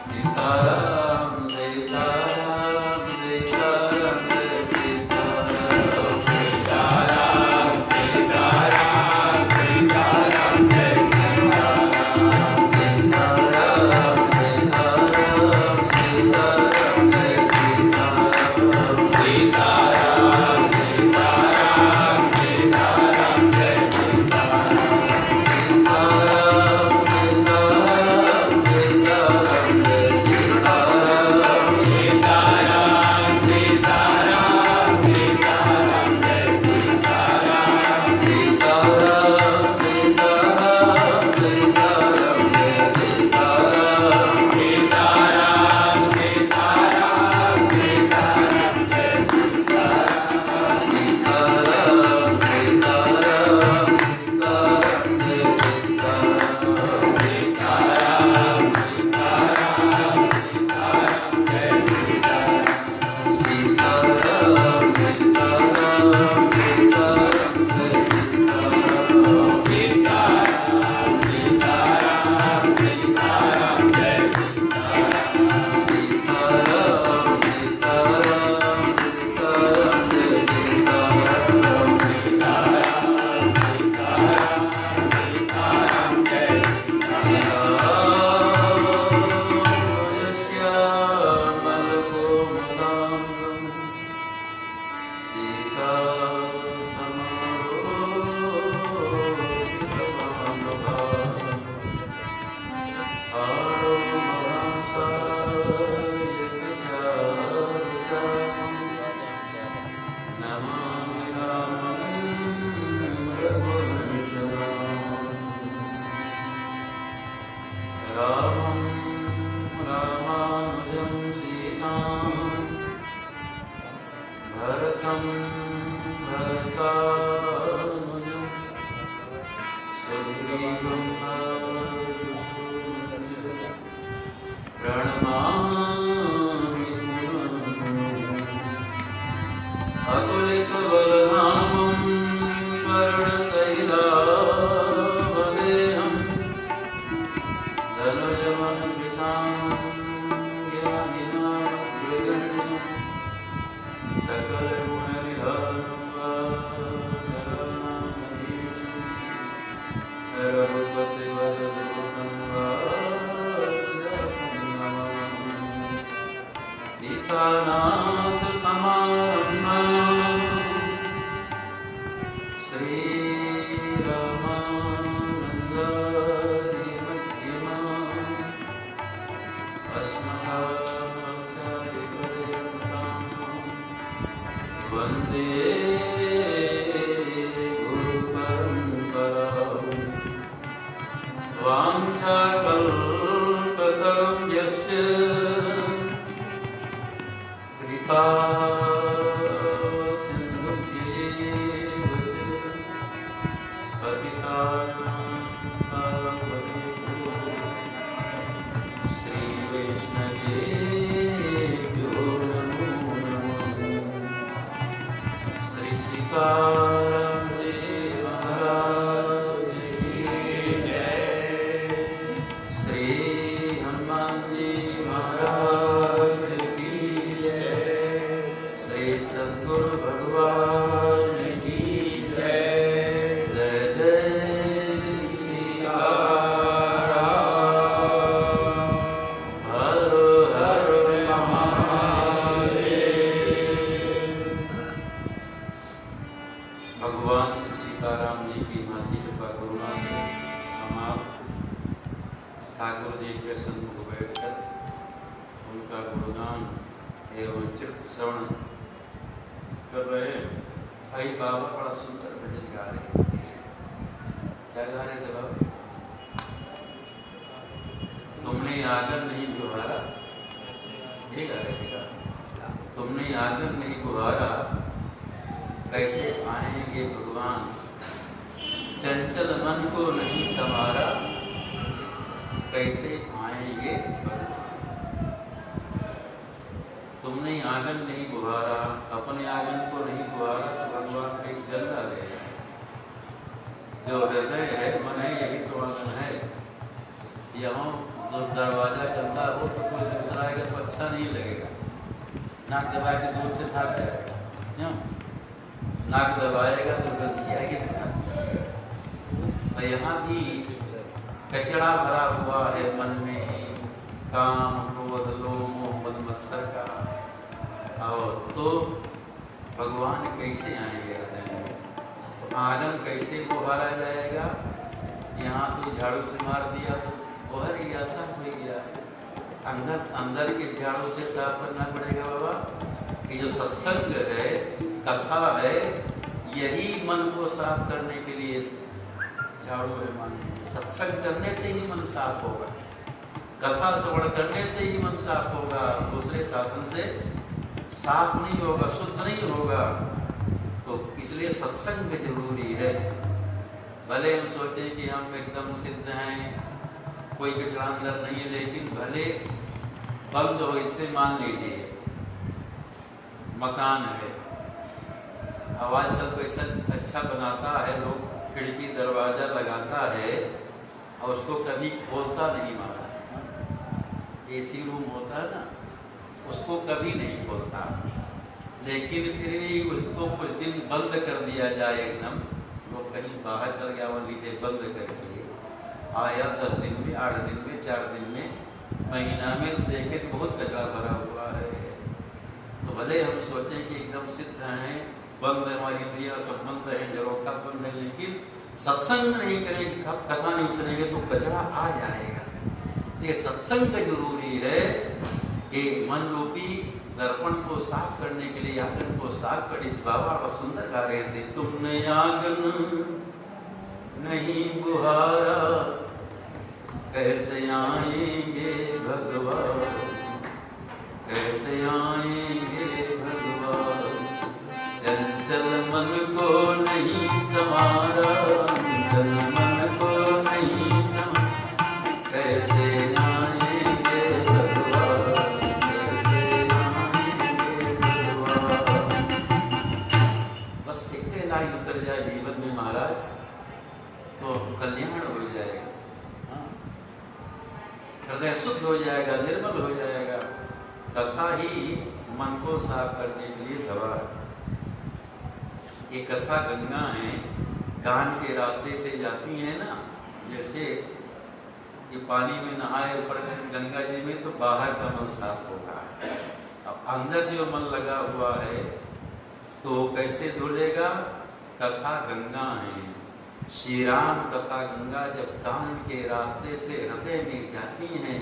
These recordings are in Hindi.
सीताराम सीताराम सीताराम जय सीताराम सीताराम सीताराम सीताराम जय सीताराम सीताराम सीताराम सीताराम जय सीताराम सीताराम सीताराम सीताराम जय यहाँ जो दरवाजा चलता है वो तो तो अच्छा नहीं लगेगा। नाक दबा के दूर से भाग जाएगा, क्यों? नाक दबाएगा तो गंदगी आएगी तो अच्छा लगेगा। और यहाँ भी कचरा भरा हुआ है मन में, काम क्रोध लोभ मोह मद मत्सर का। और तो भगवान कैसे आएंगे हृदय में? तो आंगन कैसे बुहारा जाएगा? यहाँ तो झाड़ू से मार दिया तो बाहर ही ऐसा हो गया। अंदर के झाड़ू से साफ करना पड़ेगा बाबा। ये जो सत्संग है, कथा है, यही मन को साफ करने के लिए झाड़ू है। मन सत्संग करने से ही मन साफ होगा, कथा श्रवण करने से ही मन साफ होगा, दूसरे साधन से साफ नहीं होगा, शुद्ध नहीं होगा। तो इसलिए सत्संग जरूरी है। भले हम सोचें कि हम एकदम सिद्ध हैं, कोई कचरा अंदर नहीं है, लेकिन भले बंद हो, इसे मान लीजिए मकान है, आवाज का तो ऐसा अच्छा बनाता है, लोग खिड़की दरवाजा लगाता है और उसको कभी खोलता नहीं महाराज। एसी रूम होता है ना, उसको कभी नहीं खोलता, लेकिन फिर भी उसको कुछ दिन बंद कर दिया जाए एकदम, लोग कहीं बाहर चल गया मान लीजिए बंद करके आया 10 दिन में, 8 दिन में, 4 दिन में, महीना में, तो देखे तो बहुत कचरा भरा हुआ है। तो भले हम सोचें कि एकदम सिद्ध हैं, बंद है, हमारी इंद्रियां सब बंद है, जरोखा बंद है, लेकिन सत्संग नहीं करेंगे, कथा नहीं सुनेंगे तो कचरा आ जाएगा। इसलिए सत्संग जरूरी है कि मन रूपी दर्पण को साफ करने के लिए, आंगन को साफ कर। इस बाबा और सुंदर गा रहे थे, तुमने आंगन नहीं बुहारा, कैसे आएंगे भगवान, कैसे आएंगे भगवान। चंचल मन को नहीं संवारा, चंचल मन को नहीं संवारा, कैसे आएंगे भगवान, कैसे आएंगे भगवान। बस एक लाइन उतर जाए जीवन में महाराज तो कल्याण हो जाएगा, हृदय शुद्ध हो जाएगा, निर्मल हो जाएगा। कथा ही मन को साफ करने के लिए दवा है। ये कथा गंगा है, कान के रास्ते से जाती है ना, जैसे ये पानी में नहाए ऊपर गंगा जी में तो बाहर का मन साफ होगा। अब अंदर जो मन लगा हुआ है तो कैसे धुलेगा? कथा गंगा है, श्री राम कथा गंगा जब कान के रास्ते से हृदय में जाती हैं,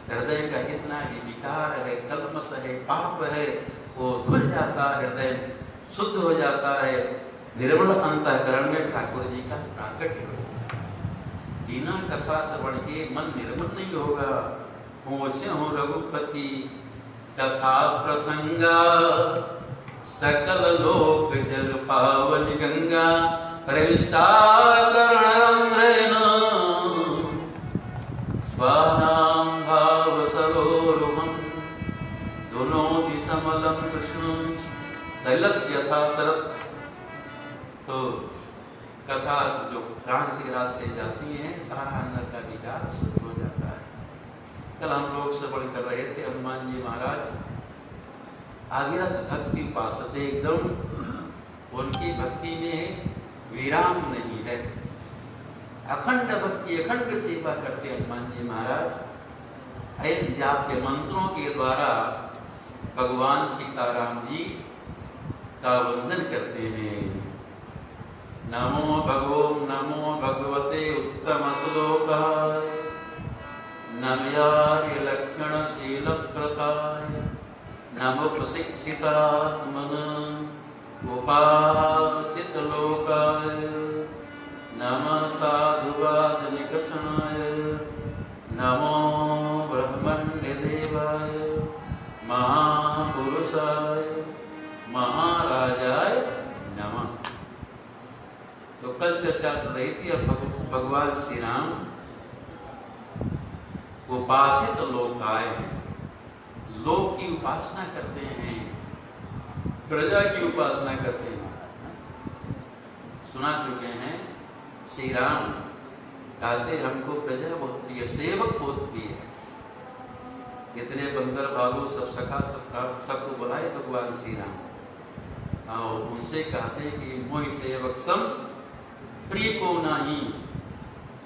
हृदय का जितना भी विकार है, कल्मश है, पाप है, वो धुल जाता है, हृदय शुद्ध हो जाता है, निर्मल अंतःकरण में ठाकुर जी का प्राकट्य हो। बिना कथा श्रवण के मन निर्मल नहीं होगा। पहुँचे हो रघुपति कथा प्रसंगा, सकल लोक जल पावन गंगा, प्रविष्टा करणरंध्रेण स्वानां भाव सरोरुहं, दोनों समलं कृष्ण शैलस्य यथा शरत्। तो कथा जो कान के रास्ते जाती है, सारा अंदर का विकार शुद्ध हो जाता है। कल हम लोग श्रवण कर रहे थे, हनुमान जी महाराज अविरत भक्ति उपासते, एकदम उनकी भक्ति में विराम नहीं है, अखंड भक्ति, अखंड सेवा करते हनुमान जी महाराज। इन जाप के मंत्रों के द्वारा भगवान सीताराम जी का वंदन करते हैं। नमो भगवते उत्तम श्लोकाय, नम्यार्य लक्षण शील प्रताय, नमो प्रशिक्षितात्मन उपासित लोकाय, नमः साधुवाद निकषणाय, नमो ब्रह्मण्य देवाय, महापुरुषाय महाराजाय नमः। तो कल चर्चा चल रही थी, अब भगवान श्री राम उपासित लोकाय हैं, लोक की उपासना करते हैं, प्रजा की उपासना करते हैं। सुना चुके हैं, श्री राम कहते हमको प्रजा बहुत प्रिय, सेवक बहुत प्रिय है। इतने बंदर भालू सब सखा सबको बुलाए भगवान श्री राम और उनसे कहते कि मोहि सेवक सम प्रिय को नहीं,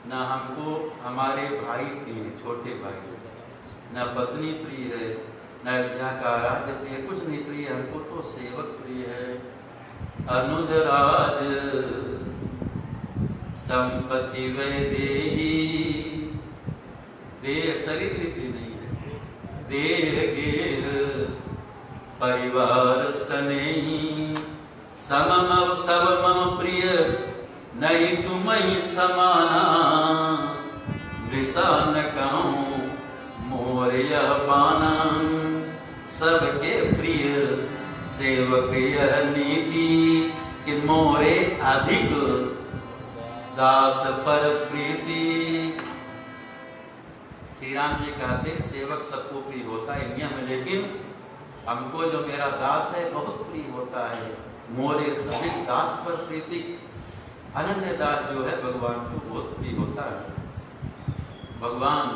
ना हमको हमारे भाई प्रिय, छोटे भाई, ना पत्नी प्रिय है, ना अयोध्या का राज्य प्रिय, कुछ नहीं प्रिय, हमको तो सेवक प्रिय है। अनुज राज संपत्ति वैदेही, देह शरीर भी प्रिय नहीं है, देह गेह परिवार स्नेही, समम सब मम प्रिय नहीं तुम ही समाना, वृषा न कहूँ मोर यह पाना, सबके प्रिय सेवक यह नीति, कि मोरे अधिक दास पर प्रीति। श्री राम जी कहते सेवक सबको प्रिय होता है नियम में, लेकिन हमको जो मेरा दास है बहुत प्रिय होता है, मोरे अधिक दास पर प्रीति। अनन्य दास जो है भगवान को बहुत प्रिय होता है। भगवान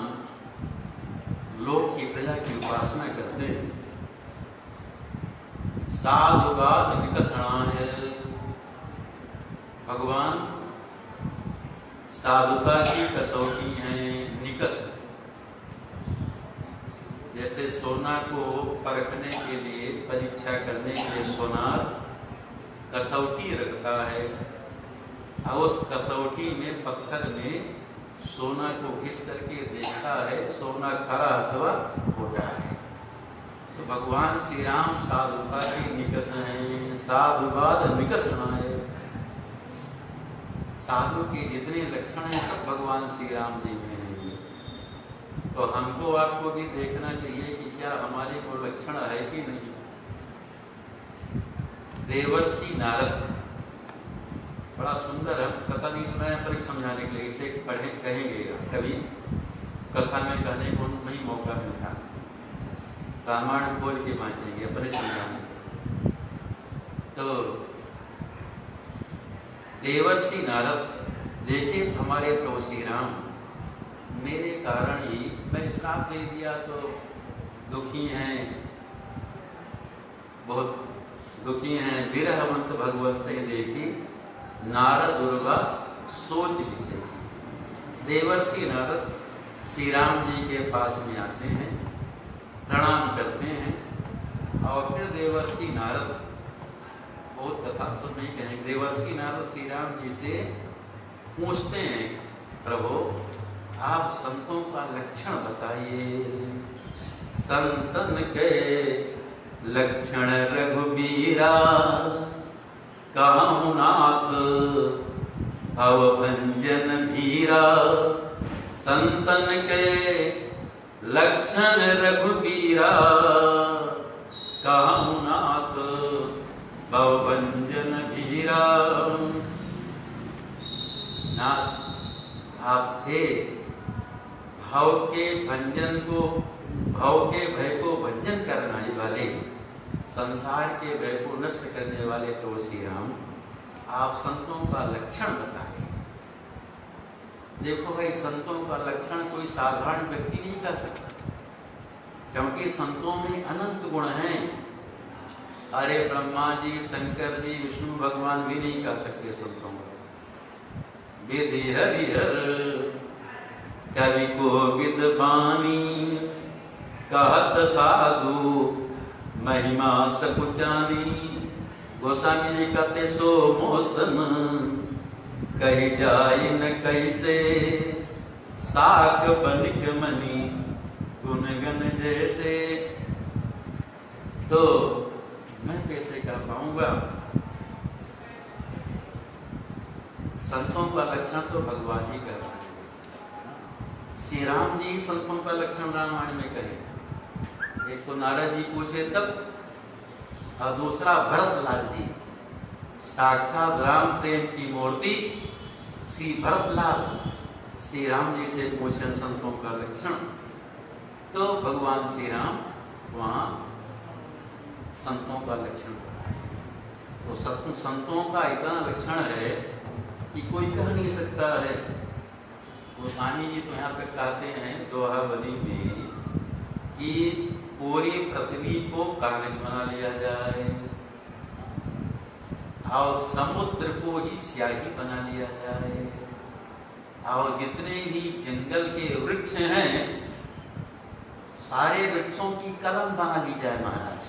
लोक की प्रजा की उपासना करते हैं। साधुवाद निकषणाय, भगवान साधुता की कसौटी है, निकष। जैसे सोना को परखने के लिए, परीक्षा करने के लिए सोनार कसौटी रखता है और उस कसौटी में पत्थर में सोना को घिस करके देखता है सोना खरा अथवा खोटा है। तो भगवान श्री राम साधुता के निकष हैं, साधुवाद निकषणाय। साधु के जितने लक्षण हैं सब भगवान श्री राम जी में हैं। तो हमको आपको भी देखना चाहिए कि क्या हमारे को लक्षण है कि नहीं। देवर्षि नारद, बड़ा सुंदर, हम कथा नहीं सुनाया पर समझाने के लिए इसे पढ़े कहेंगे, कभी कथा में कहने को नहीं मौका मिलता, रामायण खोल के बाँचेंगे अपने समझाने। तो देवर्षि नारद देखे हमारे प्रभु श्री राम, मेरे कारण ही मैं श्राप दे दिया तो दुखी हैं, बहुत दुखी हैं। विरहवंत भगवंत देखी नारद उर्वा सोच विषय की। देवर्षि नारद श्री राम जी के पास में आते हैं, प्रणाम करते हैं और फिर देवर्षि नारद, बहुत कथा सुन नहीं कहेंगे, देवर्षि नारद श्री राम जी से पूछते हैं, प्रभु आप संतों का लक्षण बताइए। संतन के लक्षण रघुबीरा, कहूँ नाथ भवभंजन भीरा। संतन के लक्षण रघुबीरा, कहूँ नाथ भवभंजन भीरा। नाथ आप हे भव के भंजन को, भव के भय को भंजन करने वाले, संसार के भय को नष्ट करने वाले प्रभु श्री राम, आप संतों का लक्षण बताइए। देखो भाई, संतों का लक्षण कोई साधारण व्यक्ति नहीं कर सकता, क्योंकि संतों में अनंत गुण हैं। अरे ब्रह्मा जी, शंकर जी, विष्णु भगवान भी नहीं कर सकते संतों का। विधि हरिहर कवि को विद्वानी, कहत साधु महिमा सकुचानी। गोस्वामी जी कहते सो मोसन कही जाय न कैसे, साख बनिक मनी गुणगन जैसे। तो मैं कैसे कह पाऊंगा। संतों का लक्षण तो भगवान ही कर रहे हैं। श्री राम जी संतों का लक्षण रामायण में कहे। एक तो नारद जी पूछे तब, और दूसरा भरतलाल जी, साक्षात राम प्रेम की मूर्ति श्री भरतलाल श्री राम जी से पूछे संतों का लक्षण। तो भगवान श्री राम वहाँ संतों का लक्षण बताए। तो संतों का इतना लक्षण है कि कोई कह नहीं सकता है। गोस्वामी जी तो यहाँ तक कहते हैं दोहा बनी में कि पूरी पृथ्वी को कागज बना लिया जाए और समुद्र को ही स्याही बना लिया जाए और जितने भी जंगल के वृक्ष हैं सारे वृक्षों की कलम बना ली जाए महाराज।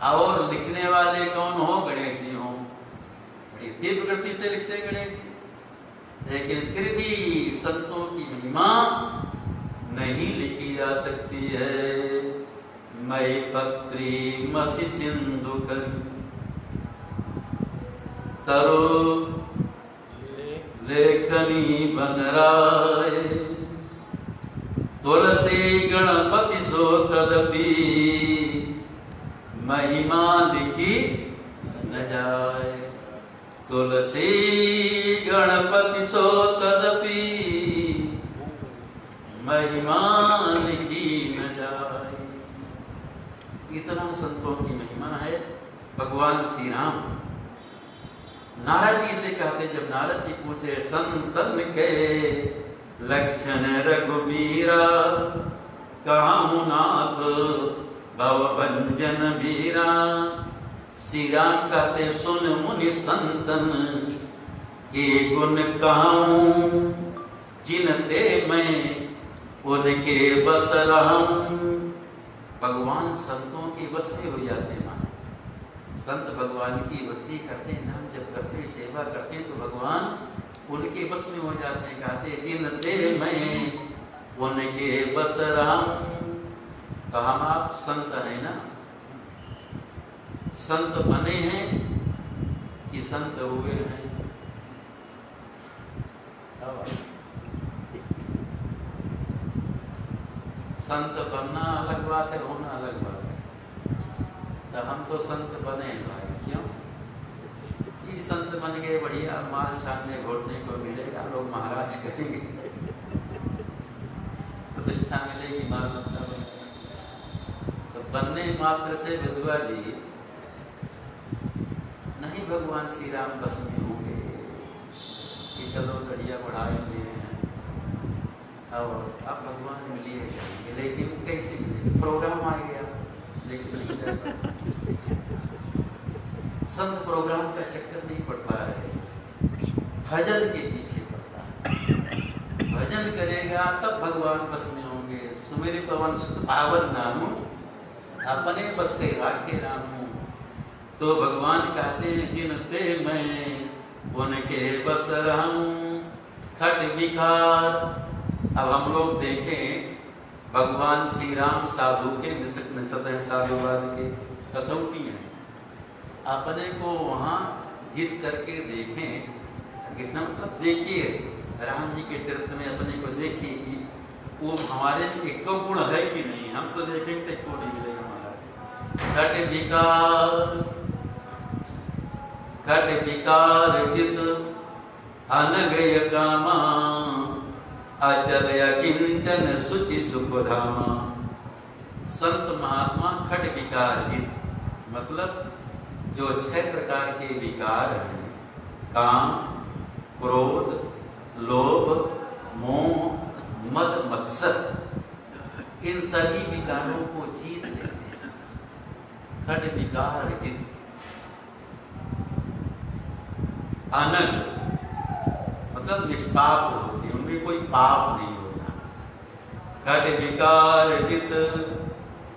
और लिखने वाले कौन हो? गणेश जी हो। बड़ी तीव्र गति से लिखते गणेश जी, लेकिन फिर भी संतों की महिमा नहीं लिखी जा सकती है। मई पत्री मसी सिंधु कर तरो लेखनी बनराय तुलसी गणपति सो तदपि महिमा लिखी न जाए। तुलसी गणपति सो तदपि महिमा लिखी न जाए। इतना संतों की महिमा है। भगवान श्री राम नारद जी से कहते, जब नारद जी पूछे संतन के लक्षण रघुबीरा कहूँ नाथ भवभंजन वीरा। श्री राम कहते सुन मुनि संतन के गुण कहूँ जिनते मैं उनके बस रहूं। भगवान संतों के बस में हो जाते हैं। संत भगवान की भक्ति करते हैं, नाम जब करते हैं, सेवा करते हैं तो भगवान उनके बस में हो जाते हैं। कहते जिनते मैं उनके बस रहूं। तो हम आप संत हैं ना? संत बने हैं कि संत हुए हैं? संत बनना अलग बात है, होना अलग बात है। तो हम तो संत बने हैं भाई। क्यों? कि संत बन गए, बढ़िया माल छानने घोटने को मिलेगा, लोग महाराज करेंगे, प्रतिष्ठा मिलेगी, माल मत्ता मिलेगा। तो बनने मात्र से विधवा जी नहीं भगवान श्री राम बस में होंगे कि चलो गड़िया बढ़ाएंगे और अब भगवान मिलिए जाएंगे। लेकिन कैसे मिलेंगे? प्रोग्राम आ गया लेकिन नहीं जा पाए। संत प्रोग्राम का चक्कर नहीं पड़ पा रहे, भजन के पीछे पड़ता है। भजन करेगा तब भगवान बस में होंगे। सुमेरे पवन सुत पावन नामू अपने बस के राखे रामू। तो भगवान कहते हैं जिनते मैं उनके बस रहूं। खट विकार। अब हम लोग देखें भगवान श्री राम साधु के निषद हैं, साधुवाद के कसौटी हैं। अपने को वहाँ घिस करके देखें, घिसना मतलब देखिए राम जी के चरित्र में अपने को देखिए कि वो हमारे में एक तो गुण है कि नहीं। हम तो देखेंगे तो एक तो नहीं मिलेगा हमारा। खट विकार, खट विकार जित अनगय कामा अचल अकिंचन सुचि सुखधामा। संत महात्मा खट विकार जित मतलब जो 6 प्रकार के विकार हैं, काम, क्रोध, लोभ, मोह, मद, मत्सर, इन सभी विकारों को जीत लेते हैं। खट विकार जित। अनग मतलब निष्पाप होते हैं, उनमें कोई पाप नहीं होता। खट विकार जित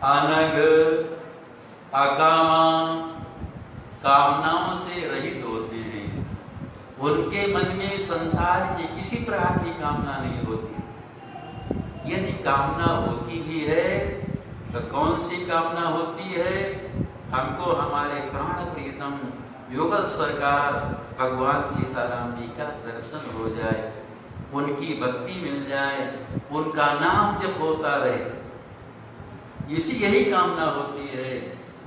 अनग अकामा, कामनाओं से रहित होते हैं। उनके मन में संसार की किसी प्रकार की कामना नहीं होती। यदि कामना होती भी है तो कौन सी कामना होती है? हमको हमारे प्राण प्रियतम युगल सरकार भगवान सीताराम जी का दर्शन हो जाए, उनकी भक्ति मिल जाए, उनका नाम जब होता रहे, यही कामना होती है।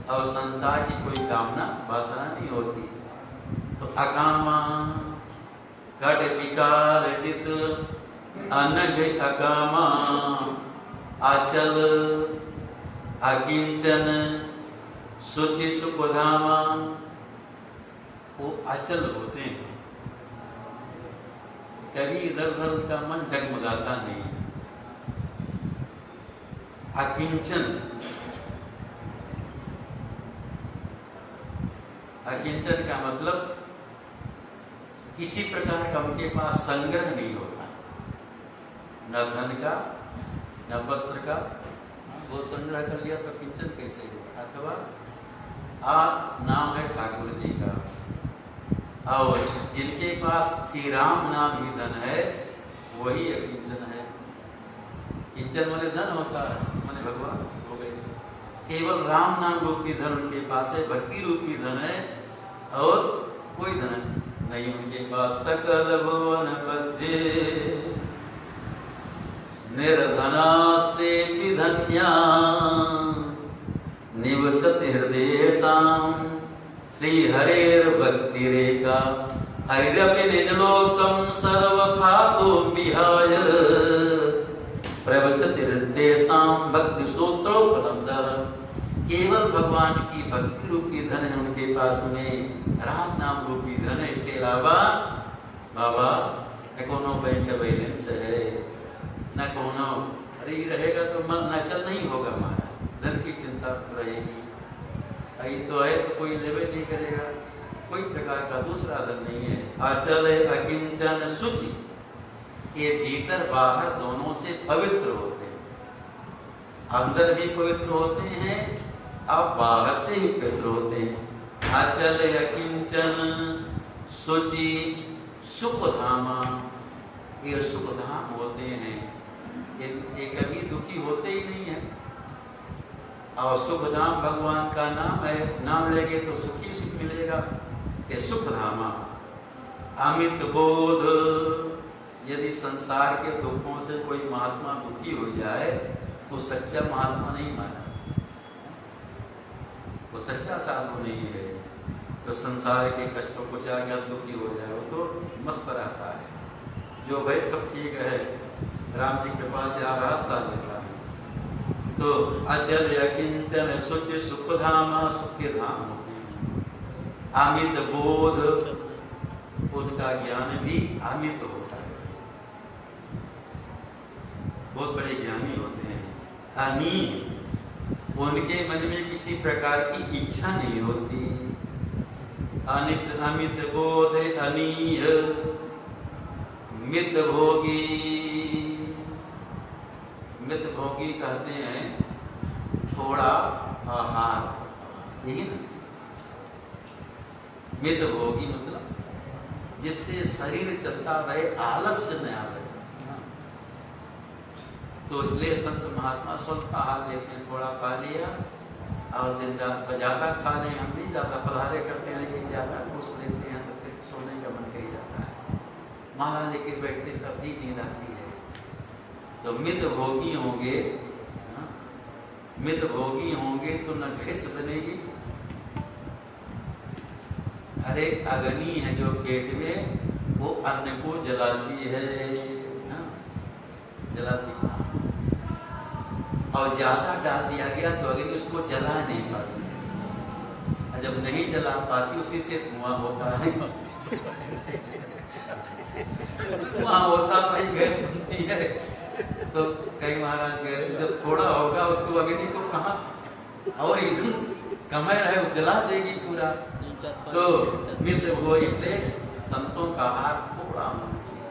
और संसार की कोई कामना वासना नहीं होती। तो अकामा घट विकार जित अनग अकामा अचल अकिंचन सुखी सुखधामा। वो अचल होते हैं, कभी इधर उधर उनका मन डगमगाता नहीं है। अकिंचन, अकिंचन का मतलब किसी प्रकार का उनके पास संग्रह नहीं होता, न धन का न वस्त्र का। वो संग्रह कर लिया तो किंचन कैसे होगा। अथवा नाम है ठाकुर जी का, और जिनके पास श्री राम नाम ही धन है वही अकिंचन है। किंचन माने धन होता है, माने भगवान हो गए। केवल राम नाम रूपी धन उनके पास है, भक्ति रूपी धन है, और कोई धन नहीं उनके पास। सकल भुवन बद्धे निर्धनास्ते धन्या निवसति हृदयेषां श्री हरेर भक्ति रेखा हरिरपि निजलोकं सर्वखातो विहाय प्रवसति हृदयेषां भक्ति सूत्रोपलब्धः। केवल भगवान की भक्ति रूपी धन है उनके पास में, राम नाम रूपी धन है। इसके अलावा बाबा न कोनो बैंक बैलेंस है, न कोनो, अरे ये रहेगा तो मन नचल नहीं होगा हमारा, धन की चिंता रहेगी। ये तो है तो कोई लेवे नहीं करेगा, कोई प्रकार का दूसरा धन नहीं है। अचल अकिंचन शुचि, ये भीतर बाहर दोनों से पवित्र होते हैं, अंदर भी पवित्र होते हैं और बाहर से भी पवित्र होते हैं। अचल अकिंचन शुचि सुखधामा, ये सुखधाम होते हैं, ये कभी दुखी होते ही नहीं है। और सुखधाम भगवान का नाम है, नाम लेंगे तो सुखी सुख मिलेगा। ये सुखधामा। अमित बोध, यदि संसार के दुखों से कोई महात्मा दुखी हो जाए तो सच्चा महात्मा नहीं माना, वो सच्चा साधु नहीं है। तो संसार के कष्टों को चाहे दुखी हो जाए वो तो मस्त रहता है। जो भाई सब ठीक है, राम जी के पास आ रहा साथ देता है। तो अचल अकिंचन सुच सुखधामा, सुख के धाम होते हैं। अमित बोध, उनका ज्ञान भी अमित होता है, बहुत बड़े ज्ञानी होते हैं। अनीय, उनके मन में किसी प्रकार की इच्छा नहीं होती। अनित अमित बोध अनीय मित भोगी, मित भोगी कहते हैं थोड़ा आहार, यही ना। मित भोगी मतलब जिससे शरीर चलता रहे, आलस्य न आवे। तो इसलिए संत महात्मा स्वल्प आहार लेते हैं, थोड़ा खा लिया और दिन रात ज्यादा खा लें। हम भी ज्यादा फलहारे करते हैं लेकिन ज्यादा घूस लेते हैं तो फिर सोने का मन कही जाता है, माला लेके बैठते तब भी नींद आती है। तो मित भोगी होंगे, मित भोगी होंगे तो न गैस बनेगी। अरे अग्नि है जो पेट में, वो अन्न को जलाती है, जलाती है। और ज्यादा डाल दिया गया तो अग्नि उसको जला नहीं पाती है, जब नहीं जला पाती उसी से धुआं होता है। धुआं होता तो गैस बनती है। तो कई महाराज जब थोड़ा होगा उसको अग्नि को कहाँ और इधर कमर है वो जला देगी पूरा। तो मित्र वो, इसलिए संतों का आहार थोड़ा होना चाहिए,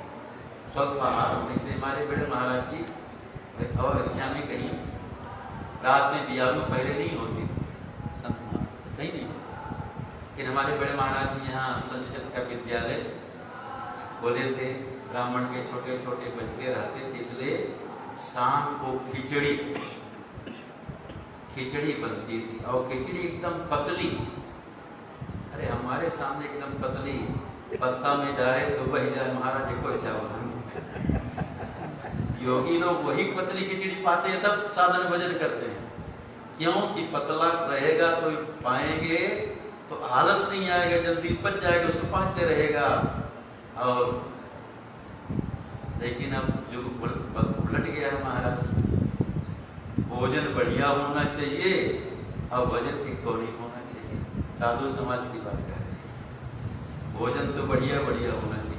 स्वल्प आहार होने से। हमारे बड़े महाराज जी अयोध्या में कहीं रात में बियालू पहले नहीं होती थी, संत कहीं नहीं, लेकिन हमारे बड़े महाराज जी यहाँ संस्कृत का विद्यालय खोले थे। ब्राह्मण के छोटे छोटे बच्चे रहते थे, इसलिए शाम को खिचड़ी बनती थी, और खिचड़ी एकदम पतली। अरे हमारे सामने एकदम पतली, पत्ता में डाले तो बह जाए, महाराज जी को चावल। योगी लोग वही पतली खिचड़ी पाते हैं तब साधन भजन करते हैं, क्योंकि पतला रहेगा तो पाएंगे तो आलस नहीं आएगा, जल्दी पच जाएगा, सुपाच्य रहेगा। और लेकिन अब जो उलट गया है महाराज, भोजन बढ़िया होना चाहिए और भजन एक तो नहीं होना चाहिए। साधु समाज की बात कर रहे हैं, भोजन तो बढ़िया बढ़िया होना चाहिए।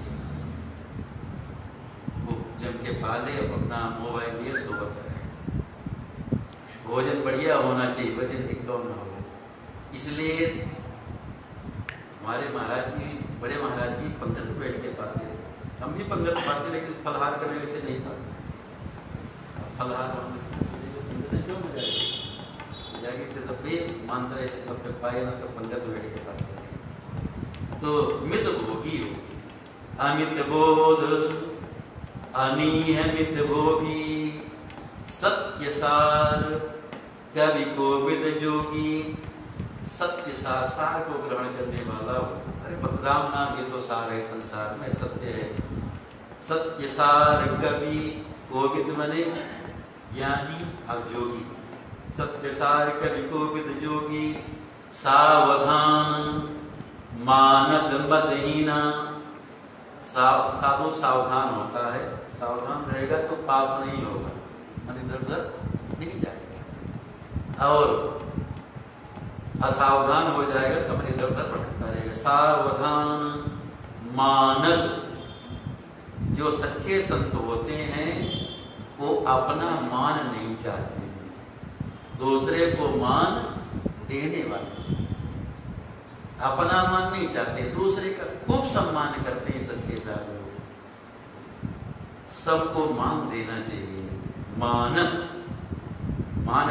वो जम के पाले, अब अपना मोबाइल लिए सोवत रहे। भोजन बढ़िया होना चाहिए, वजन एकदम ना हो। इसलिए हमारे महाराज जी, बड़े महाराज जी पंगत में बैठ के पाते थे। हम भी पंगत पाते, लेकिन फलहार करने से नहीं पाते। फलहार क्यों मजा जाएगी थे, तब भी मानते रहे थे, तब तक पाए ना तब पंगत में बैठ के पाते थे। तो मित भोगी हो, अमित बोध अनियमित भोगी, सत्य सार कवि कोविद जोगी। सत्य सार, सार को ग्रहण करने वाला हो। अरे राम नाम ये तो सार है, संसार में सत्य है। सत्य सार कवि कोविद मने ज्ञानी और जोगी। सत्य सार कवि कोविद जोगी, सावधान मानद मदहीना। साधु सावधान होता है, सावधान रहेगा तो पाप नहीं होगा, मन इधर उधर नहीं जाएगा। और असावधान हो जाएगा तो मन इधर उधर भटकता रहेगा। सावधान मानद, जो सच्चे संत होते हैं वो अपना मान नहीं चाहते हैं, दूसरे को मान देने वाले। अपना मान नहीं चाहते, दूसरे का खूब सम्मान करते हैं सच्चे साधु। सबको मान देना चाहिए, मान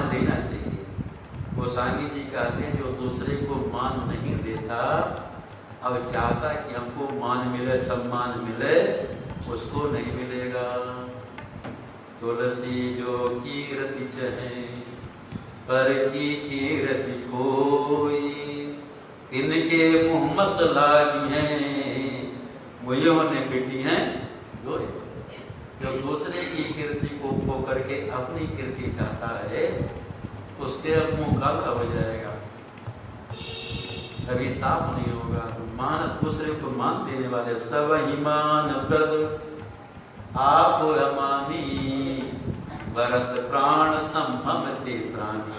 देना चाहिए। गोस्वामी जी कहते हैं जो दूसरे को मान नहीं देता और चाहता कि हमको मान मिले, सम्मान मिले, उसको नहीं मिलेगा। तुलसी जो कीरति चहे पर की कीरति कोई, तिनके मुँह मस लागी हैं मुँहों ने पिटी हैं दो। जो दूसरे की कीर्ति को खो करके अपनी कीर्ति चाहता है तो उसके अब मुँह काला हो जाएगा, कभी साफ नहीं होगा। तो मान, दूसरे को मान देने वाले। सब ही मान प्रद आप अमानी, भरत प्राण संभमते प्राणी।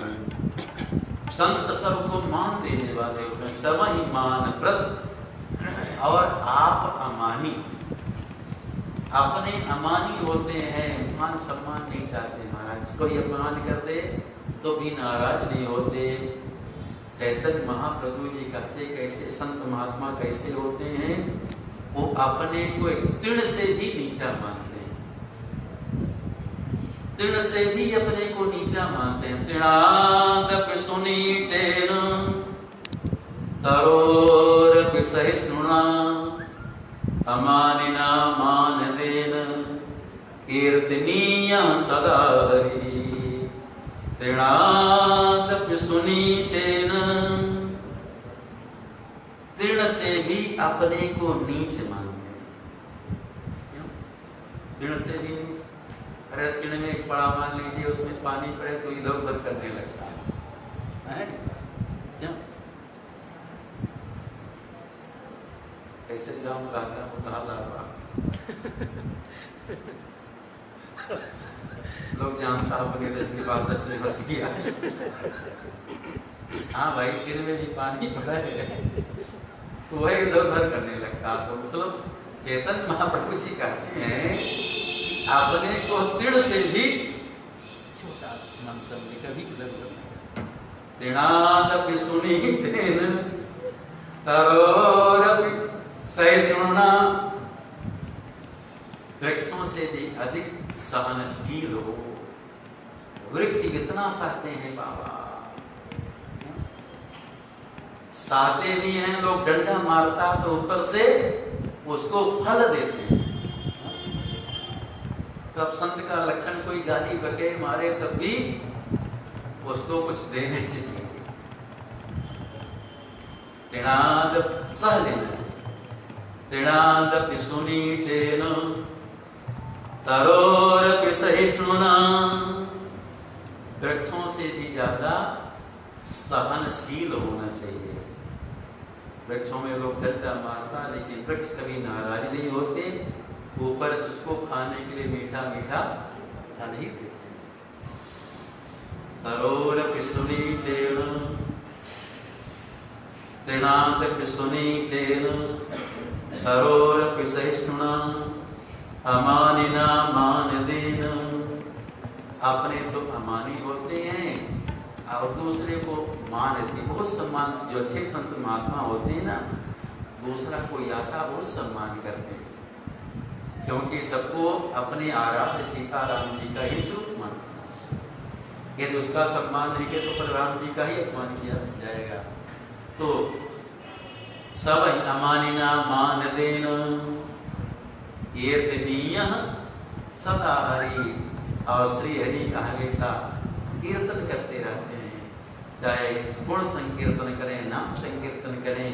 संत सबको मान देने वाले होते हैं। सब ही मान प्रद और आप अमानी, अपने अमानी होते हैं, मान सम्मान नहीं चाहते। महाराज कोई अपमान कर दे तो भी नाराज नहीं होते। चैतन्य महाप्रभु जी कहते कैसे संत महात्मा कैसे होते हैं, वो अपने को एक तृण से भी नीचा मानते हैं, तृण से भी अपने को नीचा मानते हैं। तृणादपि सुनीचेन तरोरपि सहिष्णुना, अमानिना मानदेन कीर्तनीया सदा हरि। तृणादपि सुनीचेन, तृण से भी अपने को नीच मानते हैं। क्यों? तृण से भी नीच। अरे तृण में एक पड़ा मान लीजिए, उसमें पानी पड़े तो इधर उधर करने लगता है। क्यों? कैसे गाँव कहता है मुताला लोग जानता अपने देश के पास असली बस किया। हाँ भाई, तृण में भी पानी पड़ा है तो वह इधर उधर करने लगता। तो मतलब चेतन महाप्रभु जी कहते हैं अपने को तृण से भी छोटा मन समझे, कभी इधर उधर। तृणादपि सुनीचेन तरोरपि सहिष्णुना, वृक्षों से भी अधिक सहनशील हो। वृक्ष कितना सहते हैं बाबा, सहते भी हैं। लोग डंडा मारता तो ऊपर से उसको फल देते हैं। तब संत का लक्षण कोई गाली बके मारे तब भी उसको कुछ देने चाहिए, तृणाद सह लेना चाहिए। तृणादपि सुनीचेन तरोरपि सहिष्णुना, वृक्षों से भी ज्यादा सहनशील होना चाहिए। वृक्षों में लोग डंडा मारता लेकिन वृक्ष कभी नाराज नहीं होते, ऊपर से उसको खाने के लिए मीठा मीठा फल ही देते। तरोरपि सुनीचेन तृणादपि सुनीचेन तरोरपि सहिष्णुना, अमानिना मानदेन, अपने तो अमानी होते हैं और दूसरे को मान देती, बहुत सम्मान। जो अच्छे संत महात्मा होते हैं ना, दूसरा कोई आता बहुत सम्मान करते हैं, क्योंकि सबको अपने आराध्य सीताराम जी का ही स्वरूप मानते हैं। यदि उसका सम्मान नहीं किया तो फिर राम जी का ही अपमान किया जाएगा। तो सब अमानिना मान देन कीर्तनीय सदा हरि, और श्री हरि का हमेशा कीर्तन करते रहते हैं। चाहे गुण संकीर्तन करें, नाम संकीर्तन करें,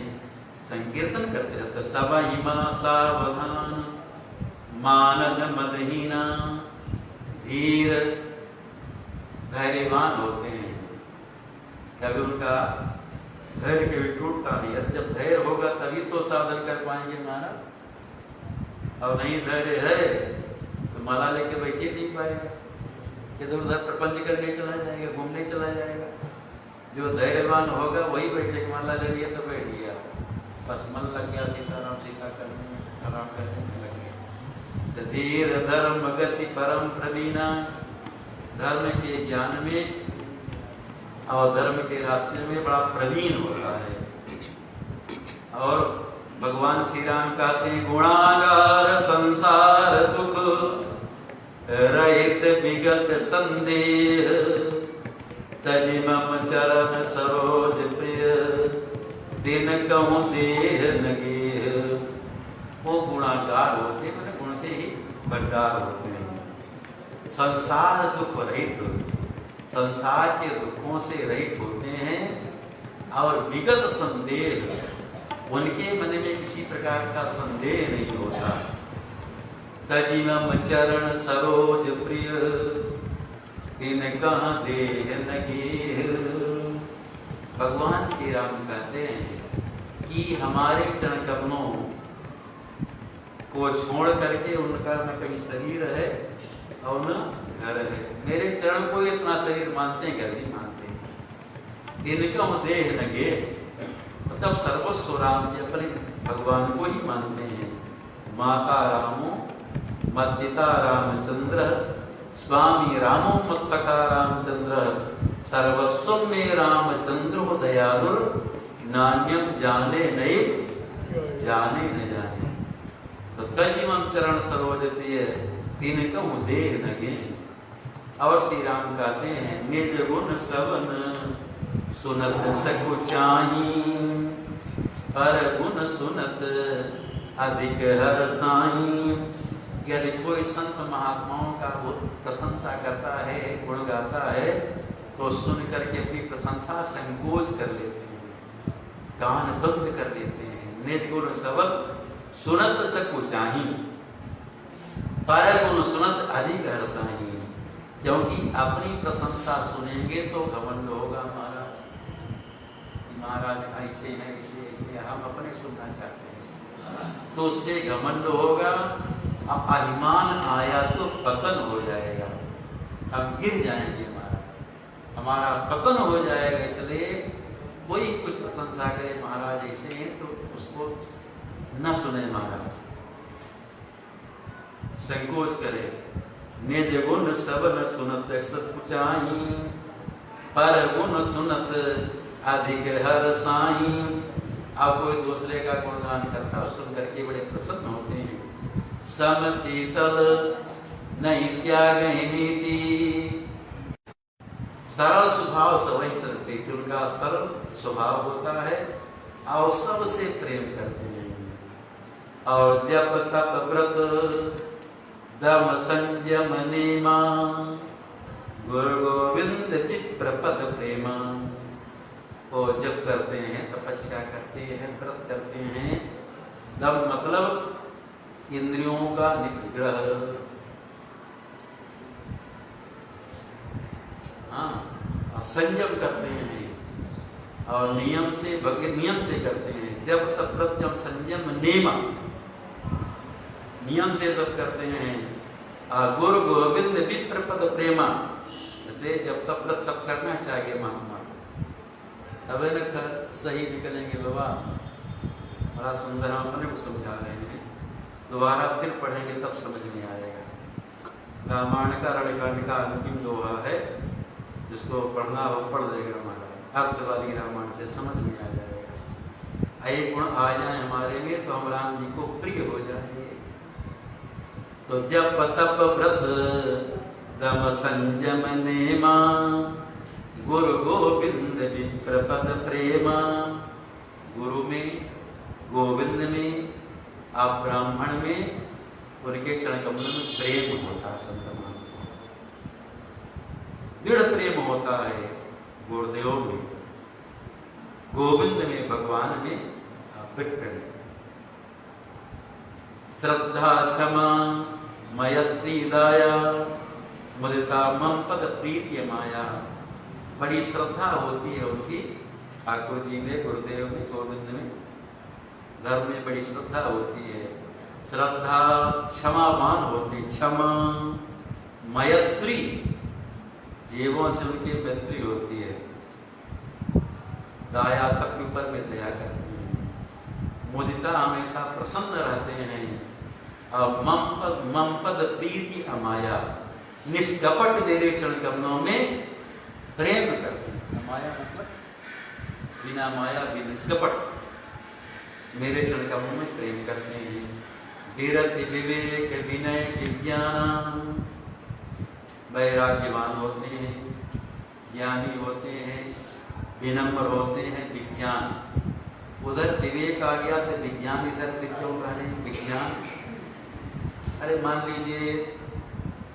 संकीर्तन करते रहते। सब हिमा सावधान मानद मदहीना, धीर धैर्यवान होते हैं, कभी उनका धैर्य कभी टूटता नहीं है। जब धैर्य होगा तभी तो साधन कर पाएंगे महाराज, और नहीं धैर्य है तो माला लेके बैठे नहीं पाएगा, इधर उधर प्रपंच करने चला जाएगा, घूमने चला जाएगा। जो धैर्यवान होगा वही बैठे, माला ले लिया तो बैठ गया, बस मन लग गया सीताराम सीता करने में, राम करने में लग गया। धीर धर्म गति परम प्रवीणा, धर्म के ज्ञान में और धर्म के रास्ते में बड़ा प्रवीण होता है। और भगवान श्री राम कहते हैं गुणागार संसार दुख रहित विगत संदेह, तजि मम चरण सरोज प्रिय दिन कहूँ देह नगे। वो गुणागार होते, मैंने गुण के ही भंडार होते हैं। संसार दुख रहित, संसार के दुखों से रहित होते हैं, और विगत संदेह, उनके मन में किसी प्रकार का संदेह नहीं होता। तजि मम चरण सरोज प्रिय दिन कहाँ देह नगे। भगवान श्री राम कहते हैं कि हमारे चरण कमलों को छोड़ करके उनका न कहीं शरीर है और न घर है। मेरे चरण को इतना शरीर मानते हैं, घर भी मानते हैं। दिन कहाँ देह नगे, तब सर्वस्व राम जी अपने भगवान को ही मानते हैं। माता रामो मद्पिता रामचंद्र, स्वामी रामो मत सखा रामचंद्र, सर्वस्व में रामचंद्र दयालुर, नान्यम जाने नहीं जाने न जाने। तो तजि मम चरण सरोज प्रिय तीन कहूँ देह नगे। और श्री राम कहते हैं निज गुण सवन सुनत सकु चाही, पर गुण सुनत अधिक हर साई। यदि कोई संत महात्माओं का बहुत प्रशंसा करता है, गुण गाता है, तो सुन करके अपनी प्रशंसा संकोच कर लेते हैं, कान बंद कर लेते हैं। निज गुण सवन सुनत सकु चाही, पर गुण सुनत अधिक हर साई। क्योंकि अपनी प्रशंसा सुनेंगे तो घमंड होगा, महाराज ऐसे हैं, ऐसे ऐसे, हम अपने सुनना चाहते हैं, तो उससे घमंड होगा। अब अभिमान आया तो पतन हो जाएगा, हम गिर जाएंगे, हमारा पतन हो जाएगा। इसलिए कोई कुछ प्रशंसा करे, महाराज ऐसे हैं, तो उसको न सुने, महाराज संकोच करे। निज गुण सबन सुनत सकुचाई, पर गुण सुनत अधिक हर साई। अब कोई दूसरे का गुणगान करता है, सुन करके बड़े प्रसन्न होते हैं। सम शीतल नहीं त्याग नीति, सरल स्वभाव सवई सकते थे, उनका सरल स्वभाव होता है और सबसे प्रेम करते हैं। और जप तप व्रत दम संयम नेमा, गुरु गोविंद विप्र पद प्रेमा। वो जप करते हैं, तपस्या करते हैं, व्रत करते हैं। दम मतलब इंद्रियों का निग्रह, हाँ, संयम करते हैं, और नियम से नियम से करते हैं। जब तब व्रत जब संयम नेमा, नियम से सब करते हैं। गुरु गोविंद विप्र पद प्रेमा, जैसे जब तब व्रत सब करना चाहिए महात्मा, तबे न सही निकलेंगे बाबा। बड़ा सुंदर हम अपने को समझा रहे हैं, दोबारा फिर पढ़ेंगे तब समझ में आएगा। रामायण का रणकांड का अंतिम दोहा है, जिसको पढ़ना हो पढ़ लेगा महाराज, अर्थ वाली रामायण से समझ में आ जाएगा। ये गुण आ जाए हमारे में तो हम राम जी को प्रिय हो जाएंगे। तो जब तप व्रत दम संयम नेमा, गुरु गोविंद विप्रपद प्रेमा। गुरु में, गोविंद में, आप ब्राह्मण में, उनके चरण कमल में प्रेम होता है। संतमान दृढ़ प्रेम होता है गुरुदेव में, गोविंद में, भगवान में, विप्र में। श्रद्धा क्षमा मयत्री दया, मुदिता मम पद प्रीति माया। बड़ी श्रद्धा होती है उनकी ठाकुर जी में, गुरुदेव में, गोविंद में, धर्म में बड़ी श्रद्धा होती है। श्रद्धा क्षमावान होती, क्षमा मैत्री, जीवों से उनकी मैत्री होती है। दया सबके ऊपर में दया करते हैं। मुदिता हमेशा प्रसन्न रहते हैं। मम पद प्रीति अमाया, निष्कपट मेरे चरण कमलों में प्रेम करते हैं। अमाया मतलब बिना माया, भी निष्कपट मेरे चरण कमलों में प्रेम करते हैं। विरति विवेक विनय विज्ञान, वैराग्यवान होते हैं, ज्ञानी होते हैं, विनम्र होते हैं, विज्ञान। उधर विवेक आ गया तो विज्ञान इधर फिर क्यों कह रहे हैं विज्ञान? अरे मान लीजिए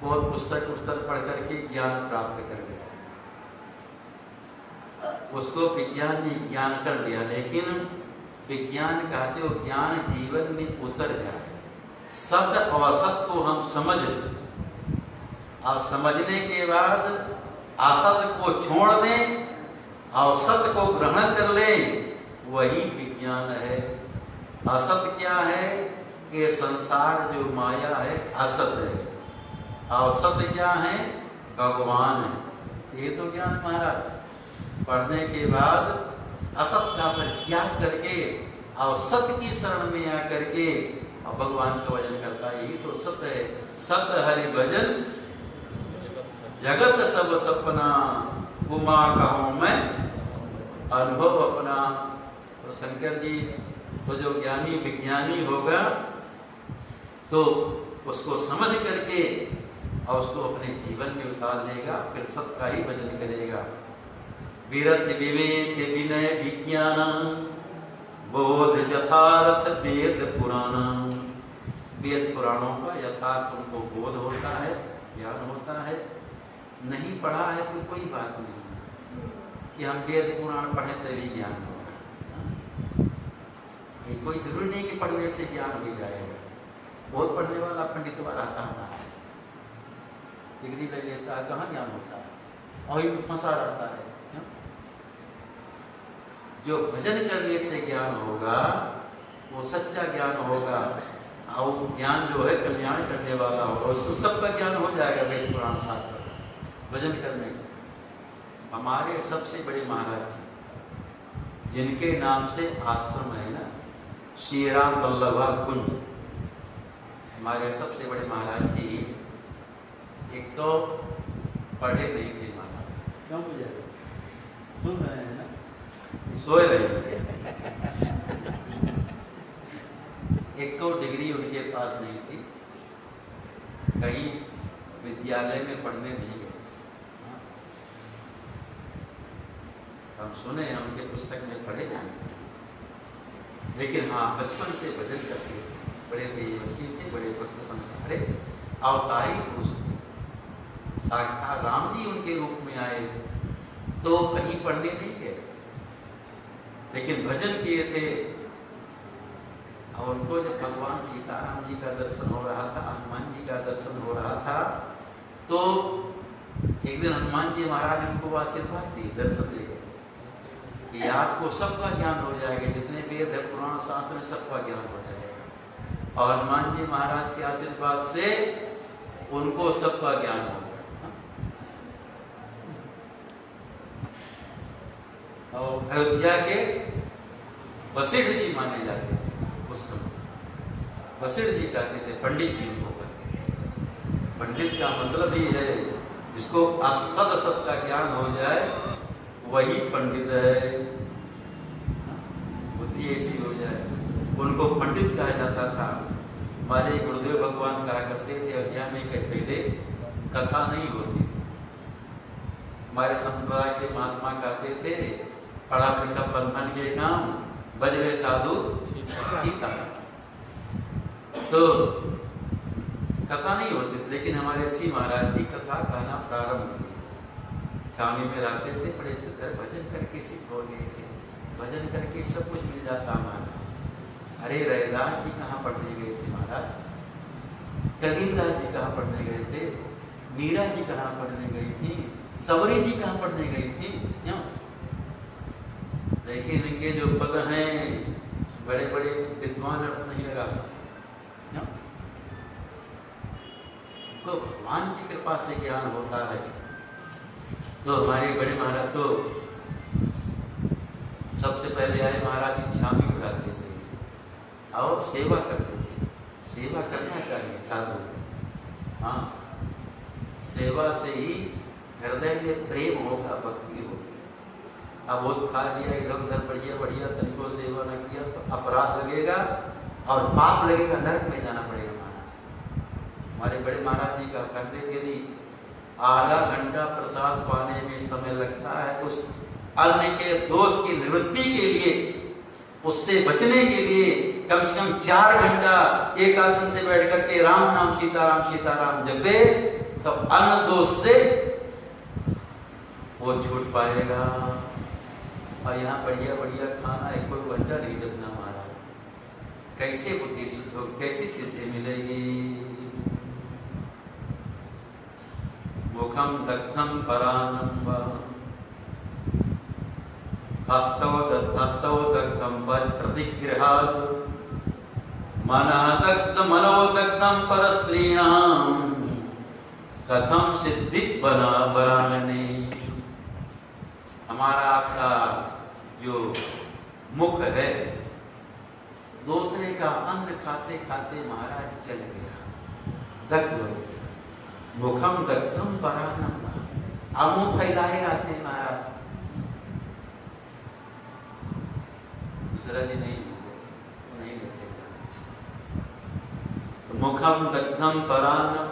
बहुत पुस्तक पढ़ करके ज्ञान प्राप्त कर लिया, उसको विज्ञान ने ज्ञान कर दिया, लेकिन विज्ञान कहते हो ज्ञान जीवन में उतर जाए। सत्य और असत को हम समझ लें और समझने के बाद असत को छोड़ दें और सत्य को ग्रहण कर लें, वही विज्ञान है। असत क्या है? ये संसार जो माया है असत है, और सत्य क्या है? भगवान है। ये तो ज्ञान महाराज पढ़ने के बाद असत का परित्याग करके और सत्य की शरण में आकर के और भगवान का भजन करता है। यही तो सत्य है। सत्य हरि भजन जगत सब सपना, उमा कहूं मैं अनुभव अपना। तो शंकर जी तो जो ज्ञानी विज्ञानी होगा तो उसको समझ करके और उसको अपने जीवन में उतार लेगा, फिर सत्य का ही भजन करेगा। विरत विवेक विनय विज्ञान, बोध यथार्थ वेद पुराण। वेद पुराणों का यथार्थ उनको बोध होता है, ज्ञान होता है। नहीं पढ़ा है तो कोई बात नहीं कि हम वेद पुराण पढ़े तभी ज्ञान होगा। ये कोई जरूरी नहीं कि पढ़ने से ज्ञान हो जाएगा। बहुत पढ़ने वाला पंडित रहता है महाराज, डिग्री ले लेता है, कहाँ ज्ञान होता है? और ही फंसा रहता है। जो भजन करने से ज्ञान होगा वो सच्चा ज्ञान होगा, और ज्ञान जो है कल्याण करने वाला होगा। उसको सबका ज्ञान हो जाएगा वेद पुराण शास्त्र भजन करने से। हमारे सबसे बड़े महाराज जी जिनके नाम से आश्रम है ना, श्री राम वल्लभा कुंज, हमारे सबसे बड़े महाराज जी एक तो पढ़े नहीं थे महाराज। क्यों मुझे सुन रहे हैं ना, सोए रहे थे। एक तो डिग्री उनके पास नहीं थी, कहीं विद्यालय में पढ़ने नहीं गए। हम सुने, हम उनके पुस्तक में पढ़े नहीं, लेकिन हाँ बचपन से भजन करते थे। बड़े तेजस्वी थे, बड़े भक्त संस्कारी अवतारी पुरुष थे। साक्षात राम जी उनके रूप में आए तो कहीं पढ़ने नहीं गए, लेकिन भजन किए थे। और उनको जब भगवान सीताराम जी का दर्शन हो रहा था, हनुमान जी का दर्शन हो रहा था, तो एक दिन हनुमान जी महाराज उनको आशीर्वाद दिए दर्शन देकर कि आपको सबका ज्ञान हो जाएगा, जितने वेद है पुराण शास्त्र में सबका ज्ञान हो जाएगा। और हनुमान जी महाराज के आशीर्वाद से उनको सबका ज्ञान हो गया। और अयोध्या के वशिष्ठ जी माने जाते थे उस समय। वशिष्ठ जी कहते थे, पंडित जी उनको कहते थे। पंडित का मतलब ही है जिसको असद असत का ज्ञान हो जाए वही पंडित है। बुद्धि ऐसी हो जाए, उनको पंडित कहा जाता था। हमारे गुरुदेव भगवान कहा करते थे, अज्ञान में पहले कथा नहीं होती थी। हमारे संप्रदाय के महात्मा कहते थे, पढ़ा लिखा बन के काम, बजरे साधु सीता। तो कथा नहीं होती थी, लेकिन हमारे सी महाराज जी कथा कहना प्रारंभ किए। छावनी में रहते थे, बड़े सुंदर भजन करके सिद्ध हो गए थे। भजन करके सब कुछ मिल जाता महाराज। अरे रैदास जी कहाँ पढ़ने गए थे महाराज? कबीरदास जी कहाँ पढ़ने गए थे? मीरा जी कहाँ पढ़ने गई थी? सबरी जी कहाँ पढ़ने गई थी? क्यों? लेकिन इनके जो पद हैं बड़े बड़े विद्वान अर्थ नहीं लगाता। क्यों? तो भगवान की कृपा से ज्ञान होता है। तो हमारे बड़े महाराज तो सबसे पहले आए महाराज दीक्षामी बुलाते थे और सेवा करते थे। सेवा करना चाहिए साधु। हाँ, सेवा से ही हृदय में प्रेम होगा, भक्ति होगी। अब वो खा लिया इधर उधर बढ़िया बढ़िया तरीकों से सेवा न किया तो अपराध लगेगा और पाप लगेगा, नरक में जाना पड़ेगा महाराज। हमारे बड़े महाराज जी का करते थे, यदि आधा घंटा प्रसाद पाने में समय लगता है, उस अग्नि के दोष की निवृत्ति के लिए, उससे बचने के लिए कम से कम 4 घंटा एक आसन से बैठ करके राम नाम सीताराम जपे, तो अन्न दोष से वो छूट पाएगा। और यहाँ बढ़िया बढ़िया खाना है, कोई घंटा नहीं जपना महाराज। कैसे बुद्धि शुद्ध हो, कैसी सिद्धि मिलेगी? मुखम दग्धम परानम हस्तौ दग्धम प्रतिगृहात् मनो दग्धम परस्त्रीणाम कथम सिद्धित बना बरांगने। हमारा आपका जो मुख है, दूसरे का अन्न खाते खाते महाराज चल गया, दग्ध हो गया। मुखम दग्धम परानम, मुंह फैलाए रहते महाराज, दूसरा जी नहीं लेते। तो मुखम दग्धम परानम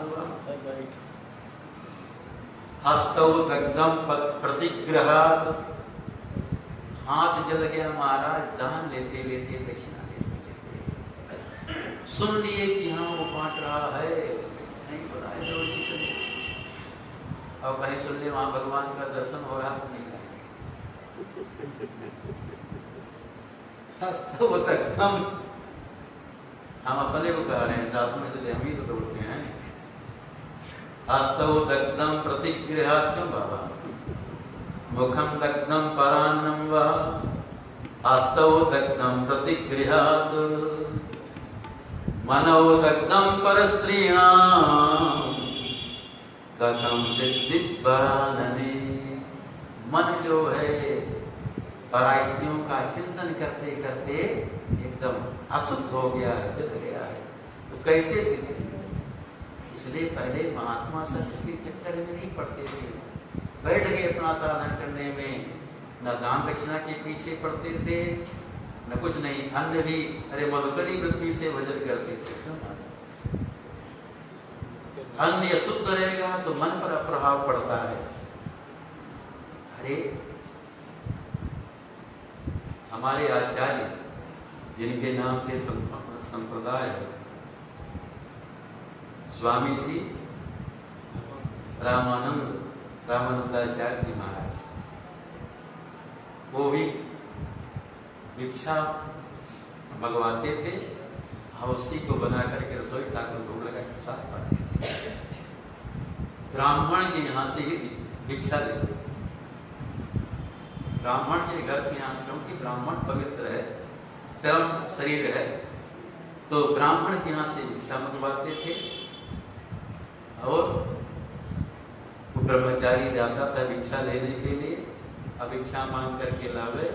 हस्तौ दग्धम प्रतिग्रहात्, हाथ जल गया महाराज, दान लेते लेते दक्षिणा लेते। सुन लिए कि हाँ वो बांट रहा है, नहीं बताए तो चले। और कहीं सुन ले वहां भगवान का दर्शन हो रहा तो नहीं हस्तौ दग्धम, हम अपने को कह रहे हैं, साथ में चले हम ही तो दौड़ते हैं। हस्तौ दग्धम प्रतिगृहात्, क्यों बाबा? मुखम दग्धम परान्नम वा हस्तौ दग्धम प्रतिगृहात् मनो दग्धम परस्त्रीणाम कथम सिद्धि बरानने। मन जो है पराय स्त्रियों का चिंतन करते करते एकदम अशुद्ध हो गया है, जल गया है, तो कैसे सिद्धि? इसलिए पहले महात्मा सब इसके चक्कर में नहीं पड़ते थे, बैठ गए अपना साधन करने में, न दान दक्षिणा के पीछे पड़ते थे न कुछ नहीं। अन्य भी अरे मधुकरी वृत्ति से भजन करते थे। अन्य अशुद्ध रहेगा तो मन पर प्रभाव पड़ता है। अरे हमारे आचार्य जिनके नाम से संप्रदाय है, स्वामी श्री रामानंदाचार्य जी महाराज, वो भी भिक्षा मंगवाते थे और उसी को बना करके रसोई ठाकुर भोग लगा के साथ पाते थे। ब्राह्मण के यहाँ से ही भिक्षा लेते थे। ब्राह्मण के घर में यहाँ, क्योंकि ब्राह्मण पवित्र है, सरल शरीर है, तो ब्राह्मण के यहाँ से भिक्षा मंगवाते थे। और वो ब्रह्मचारी जाता था भिक्षा लेने के लिए, अब भिक्षा मांग करके लावे,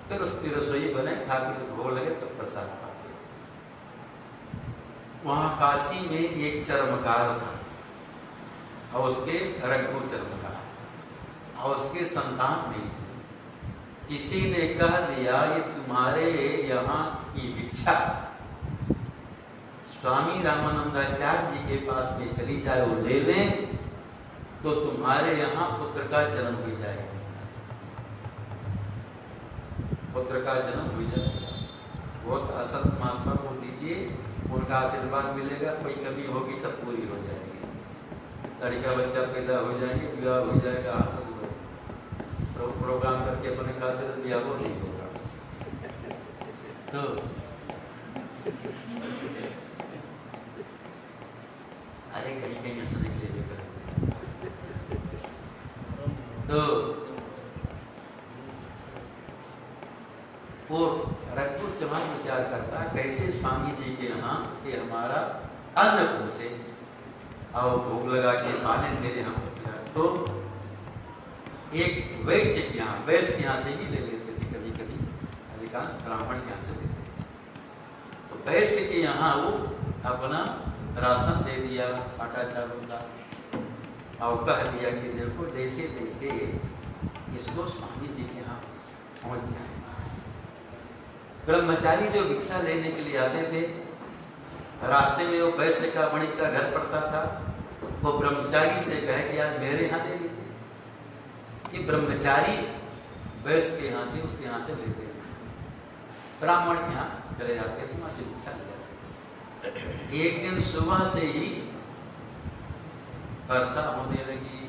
फिर उसकी रसोई बने, ठाकुर भोग लगे तो प्रसाद पाते थे। वहां काशी में एक चर्मकार था, और उसके रघु जन्म का, और उसके संतान नहीं थे। किसी ने कह दिया ये तुम्हारे यहाँ की भिक्षा स्वामी रामानंदाचार्य जी के पास में चली जाए, वो ले लें तो तुम्हारे यहाँ पुत्र का जन्म हो जाएगा, पुत्र का जन्म हो जाएगा। बहुत असत महात्मा को दीजिए, उनका आशीर्वाद मिलेगा, कोई कमी होगी सब पूरी हो जाएगी, लड़का बच्चा पैदा हो जाएंगे, विवाह हो जाएगा। प्रोग्राम करके अपने खाते तो ब्याह वो नहीं होगा। तो अरे कहीं कहीं ऐसा नहीं ले कर, तो वो रघुवर चमार विचार करता कैसे स्वामी जी के यहाँ ये हमारा अन्न पहुंचे और भोग लगा के पाने मेरे यहाँ पहुंचा। तो एक वैश्य के यहाँ से भी ले लेते थे, कभी कभी अधिकांश ब्राह्मण के यहाँ से लेते थे। तो वैश्य के यहाँ वो अपना राशन दे दिया, आटा चावल का, और कह दिया कि देखो जैसे तैसे इसको स्वामी जी के यहाँ पहुंच जाए। ब्रह्मचारी जो भिक्षा लेने के लिए आते थे, रास्ते में वो वैश्य का वणिक का घर पड़ता था, वो ब्रह्मचारी से कहे कि आज मेरे यहाँ ले लीजिए। कि ब्रह्मचारी वैश्य के यहाँ से उसके यहाँ से लेते हैं, ब्राह्मण के यहाँ चले जाते थे, वहां से भिक्षा ले जाते। एक दिन सुबह से ही वर्षा होने लगी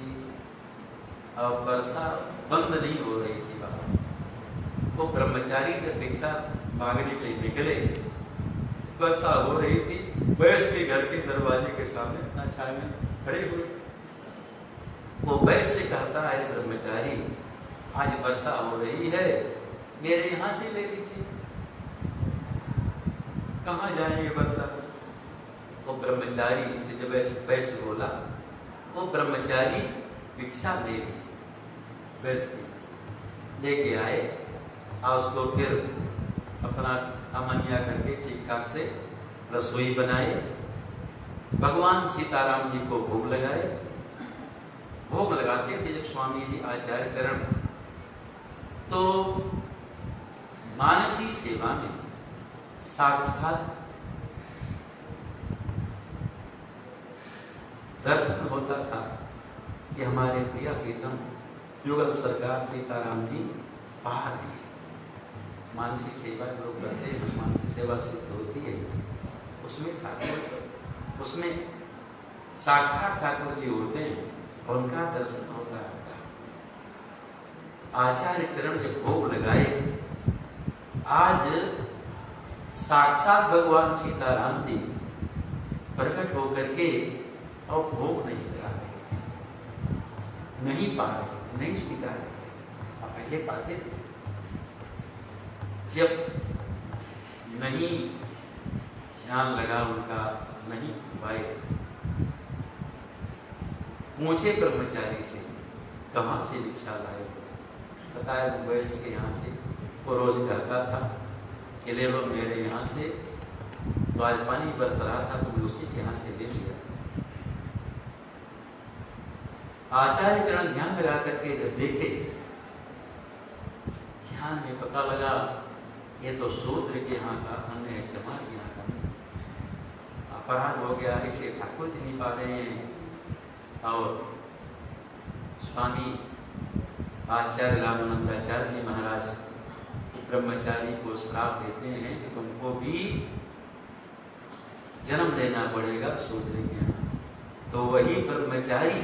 और वर्षा बंद नहीं हो रही थी बाहर। वो ब्रह्मचारी जब भिक्षा मांगने के लिए निकले, वर्षा हो रही थी, वैश्य के घर के दरवाजे के सामने अपना छाया में खड़े हुए। वो वैश्य कहता है ब्रह्मचारी आज वर्षा हो रही है, मेरे यहाँ से ले लीजिए। कहाँ जाएंगे वर्षा? वो ब्रह्मचारी से जब वैश्य बोला, वो ब्रह्मचारी भिक्षा ले वैश्य लेके आए और उसको फिर अपना अमनिया करके ठीक ठाक से रसोई बनाए, भगवान सीताराम जी को भोग लगाए। भोग लगाते थे जब स्वामी जी आचार्य चरण, तो मानसी सेवा में साक्षात दर्शन होता था कि हमारे प्रिय प्रीतम युगल सरकार सीताराम जी बाहर हैं। मानसिक सेवा लोग करते हैं, मानसिक सेवा सिद्ध होती है, उसमें ठाकुर, उसमें साक्षात ठाकुर जी होते हैं और उनका दर्शन होता है। आचार्य चरण जब भोग लगाए, आज साक्षात भगवान सीताराम जी प्रकट होकर के और भोग नहीं करा रहे थे, नहीं पा रहे थे, नहीं स्वीकार कर रहे थे। अब पहले पाते थे, जब नहीं ध्यान लगा उनका, नहीं पाए, पूछे ब्रह्मचारी से कहाँ से भिक्षा लाए? बताया वैश्य के यहाँ से। वो रोज कहता था कि ले लो मेरे यहाँ से, तो आज पानी बरस रहा था तो मैं उसी के यहाँ से ले लिया। आचार्य चरण ध्यान लगा करके जब देखे, ध्यान में पता लगा ये तो शूद्र के यहाँ का अन्न है, चमार के यहाँ का नहीं। अपराध हो गया, इसलिए ठाकुर जी नहीं पा रहे हैं। और स्वामी आचार्य रामानंदाचार्य जी महाराज ब्रह्मचारी को श्राप देते हैं कि तुमको भी जन्म लेना पड़ेगा शूद्र के यहाँ। तो वही ब्रह्मचारी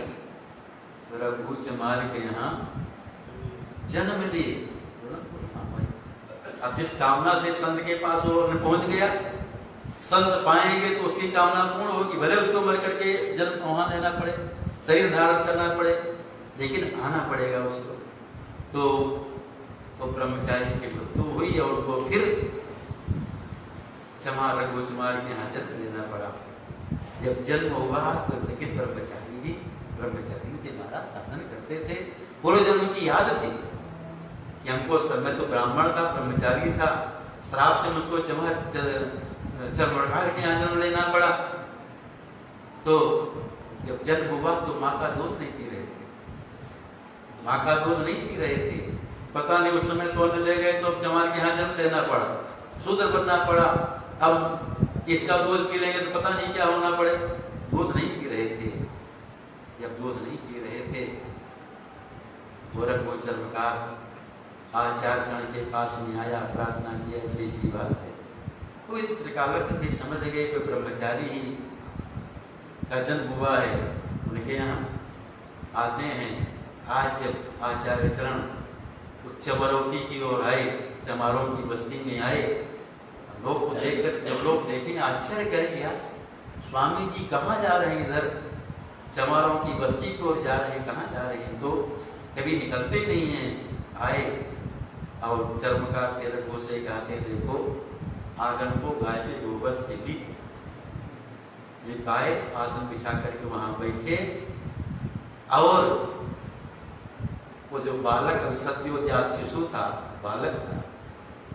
रघु चमार के यहाँ जन्म लिए। अब जिस कामना से संत के पास वो पहुंच गया, संत पाएंगे तो उसकी कामना पूर्ण होगी, भले उसको मर करके जन्म वहां लेना पड़े, शरीर धारण करना पड़े, लेकिन आना पड़ेगा उसको। तो वो ब्रह्मचारी की मृत्यु हुई और उनको फिर चमार रघु चमार के यहाँ जन्म लेना पड़ा। जब जन्म हुआ तो लेकिन ब्रह्मचारी के महाराज साधन करते थे, पूर्व जन्म की याद थी कि हमको समय तो ब्राह्मण का ब्रह्मचारी था, श्राप से मुझको चमड़कार के यहाँ जन्म लेना पड़ा। तो जब जन्म हुआ तो माँ का दूध नहीं पी रहे थे, माँ का दूध नहीं पी रहे थे। पता नहीं उस समय तो ले गए तो अब चमार के यहाँ जन्म लेना पड़ा, शूद्र बनना पड़ा। अब इसका दूध पी लेंगे तो पता नहीं क्या होना पड़े। दूध नहीं पी रहे थे। जब दूध नहीं पी रहे थे, गोरखपुर चर्मकार आचार्य जन के पास में आया, प्रार्थना की, ऐसी ऐसी बात है। कोई त्रिकालज्ञ थे, समझ गए कोई ब्रह्मचारी ही का जन्म हुआ है, उनके यहाँ आते हैं। आज जब आचार्य चरण चमरौटी की ओर आए, चमारों की बस्ती में आए, लोग को देखकर जब लोग देखें आश्चर्य करेंगे, आज स्वामी जी कहाँ जा रहे हैं, इधर चमारों की बस्ती की ओर जा रहे हैं, कहाँ जा रहे हैं, तो कभी निकलते नहीं हैं। आए और चर्मकार से रखो से कहते, देखो आंगन को गाय के गोबर से भी, ये गाय आसन बिछा करके वहां बैठे, और वो जो बालक सद्योजात शिशु था, बालक था,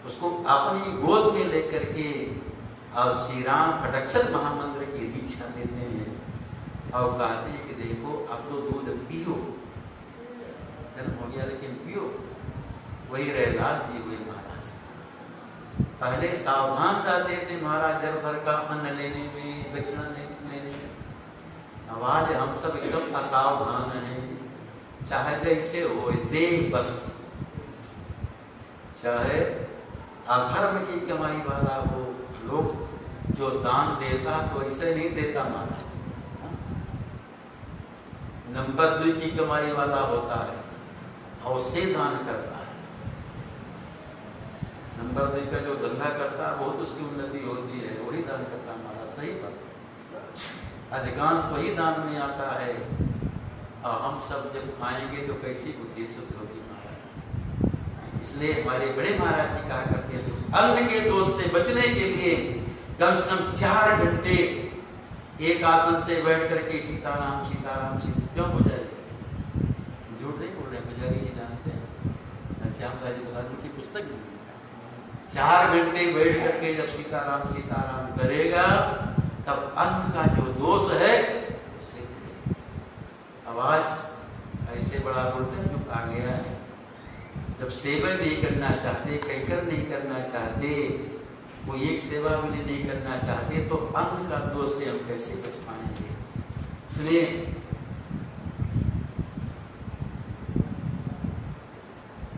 उसको अपनी गोद में लेकर के और श्री राम खटक्षर महामंत्र की दीक्षा देते हैं और कहते हैं कि देखो अब तो दूध पियो, जन्म हो गया लेकिन पियो। वही रैदास जी हुए महाराज। पहले सावधान रहते थे महाराज जल भर का अन्न लेने में, दक्षिणा लेने में। अब आज हम सब एकदम असावधान हैं, चाहे जैसे हो दे बस, चाहे अधर्म की कमाई वाला हो। लोग जो दान देता तो ऐसे नहीं देता महाराज, नंबर 2 की कमाई वाला होता है और उससे दान करता है। नंबर 2 का जो धंधा करता है बहुत उसकी उन्नति होती है, वही दान करता है महाराज। सही बात है, अधिकांश वही दान में आता है। और हम सब जब खाएंगे तो कैसी बुद्धि शुद्ध होगी महाराज। इसलिए हमारे बड़े महाराज जी कहा करते थे, अन्न के दोष से बचने के लिए कम से कम 4 घंटे एक आसन से बैठ करके सीताराम सीताराम सीताराम क्यों हो जाएगी, झूठ नहीं बोल रहे, पुजारी ये जानते हैं, श्यामदास जी बता की पुस्तक में 4 घंटे बैठ करके जब सीताराम सीताराम करेगा तब अन्न का जो दोष है उससे आवाज ऐसे बड़ा उल्टा जो आ गया है। जब सेवा नहीं करना चाहते, कैकर नहीं करना चाहते, कोई एक सेवा भी नहीं करना चाहते, तो अन्न का दोष से हम कैसे बच पाएंगे। इसलिए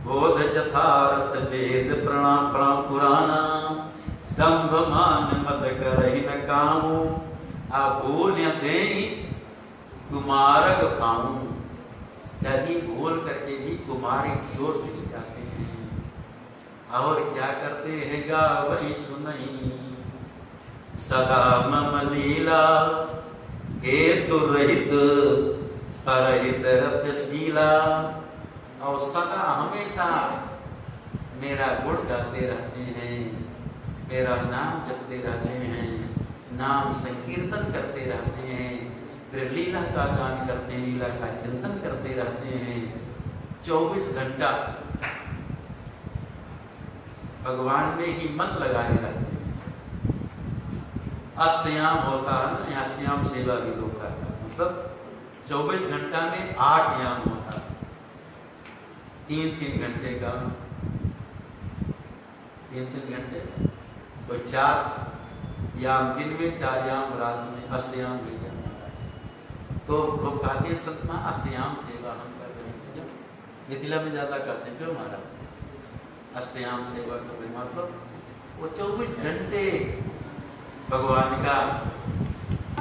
बोध जथारथ वेद प्रणाम पुराना, दंभ मान मद करहि न कामू, आभूल दे कुमारक पाऊं। यदि भूल करके भी कुमारी की ओर चले जाते हैं और क्या करते हैं, गावई सुनई सदा मम लीला, हेतु रहित परहित रतशीला। और सदा हमेशा मेरा गुण गाते रहते हैं, मेरा नाम जपते रहते हैं, नाम संकीर्तन करते रहते हैं, फिर लीला का गान करते हैं, लीला का चिंतन करते रहते हैं। 24 घंटा भगवान में ही मन लगाए रहते हैं। अष्टयाम होता है ना, अष्टयाम सेवा भी लोग करता है, मतलब 24 घंटा में 8 याम होता है, 3-3 घंटे का, 3-3 घंटे तो 4 याम दिन में, 4 याम रात में, अष्टयाम भी करना है। तो लोग कहते हैं संतना अष्टयाम सेवा हम कर रहे हैं, क्यों मिथिला में ज्यादा कहते हैं, क्यों महाराज अष्टयाम सेवा कर रहे, मतलब वो 24 घंटे भगवान का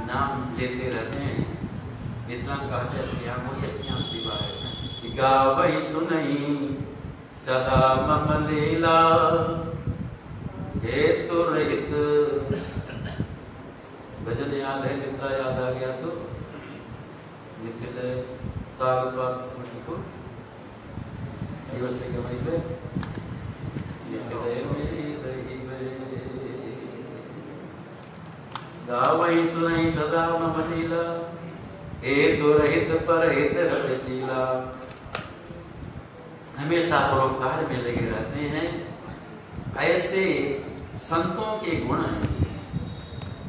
नाम लेते रहते हैं। मिथिला में कहते हैं अष्टयाम, वही अष्टयाम सेवा है। गावई सुनई सदा मम लीला, हेतु रहित। भजन याद है, मिथिला याद आ गया तो मिथिला स्वागत बात को दिवस के वहीं पे गावई सुनई सदा मम लीला, हेतु रहित परहित रतशीला। हमेशा परोपकार में लगे रहते हैं। ऐसे संतों के गुण हैं।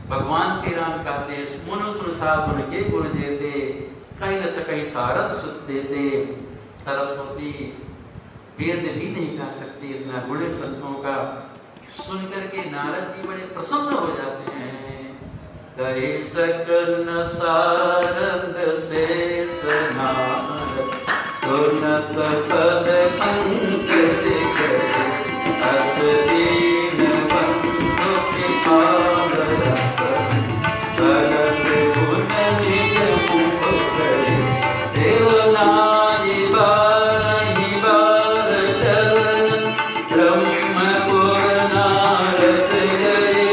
भगवान श्री राम कहते हैं, मुनु सुन साधुन के गुण देते, कहीं न सकहीं सारद सुत देते। सरस्वती वेद भी नहीं कह सकते इतना गुण संतों का। सुन करके नारद जी बड़े प्रसन्न हो जाते हैं। कहे सकन सारद शेष नारद, सुनत पद पंकज कर, अस दीन बंधु कृपावरत, भरत गुण निज मुख करे, सेवनाई बारहि बार चरण, ब्रह्मपुर नारद गए,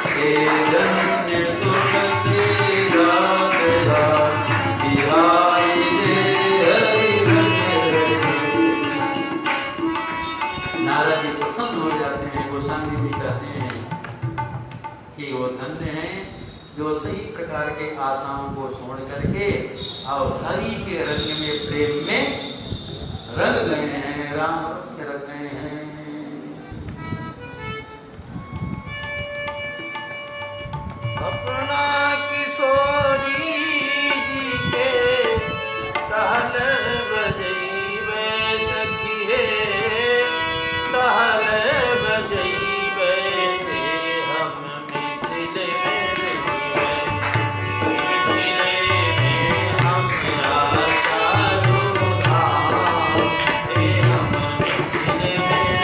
हे धन्य तुलसीदास दास, बिहाई दे हरि भजन। नारद जी प्रसन्न हो जाते हैं। गोस्वामी जी कहते हैं कि वो धन्य है जो सही प्रकार के आशाओं को छोड़ करके और हरि के रंग में, प्रेम में रंग गए हैं, राम रस में रंग गए हैं। अपना किशोरी जी के टहल बजैबे सखिए, टहल बजैबे हम मिथिले में, मिथिले में हम चारों धाम, हम मिथिले में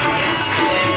मिथिले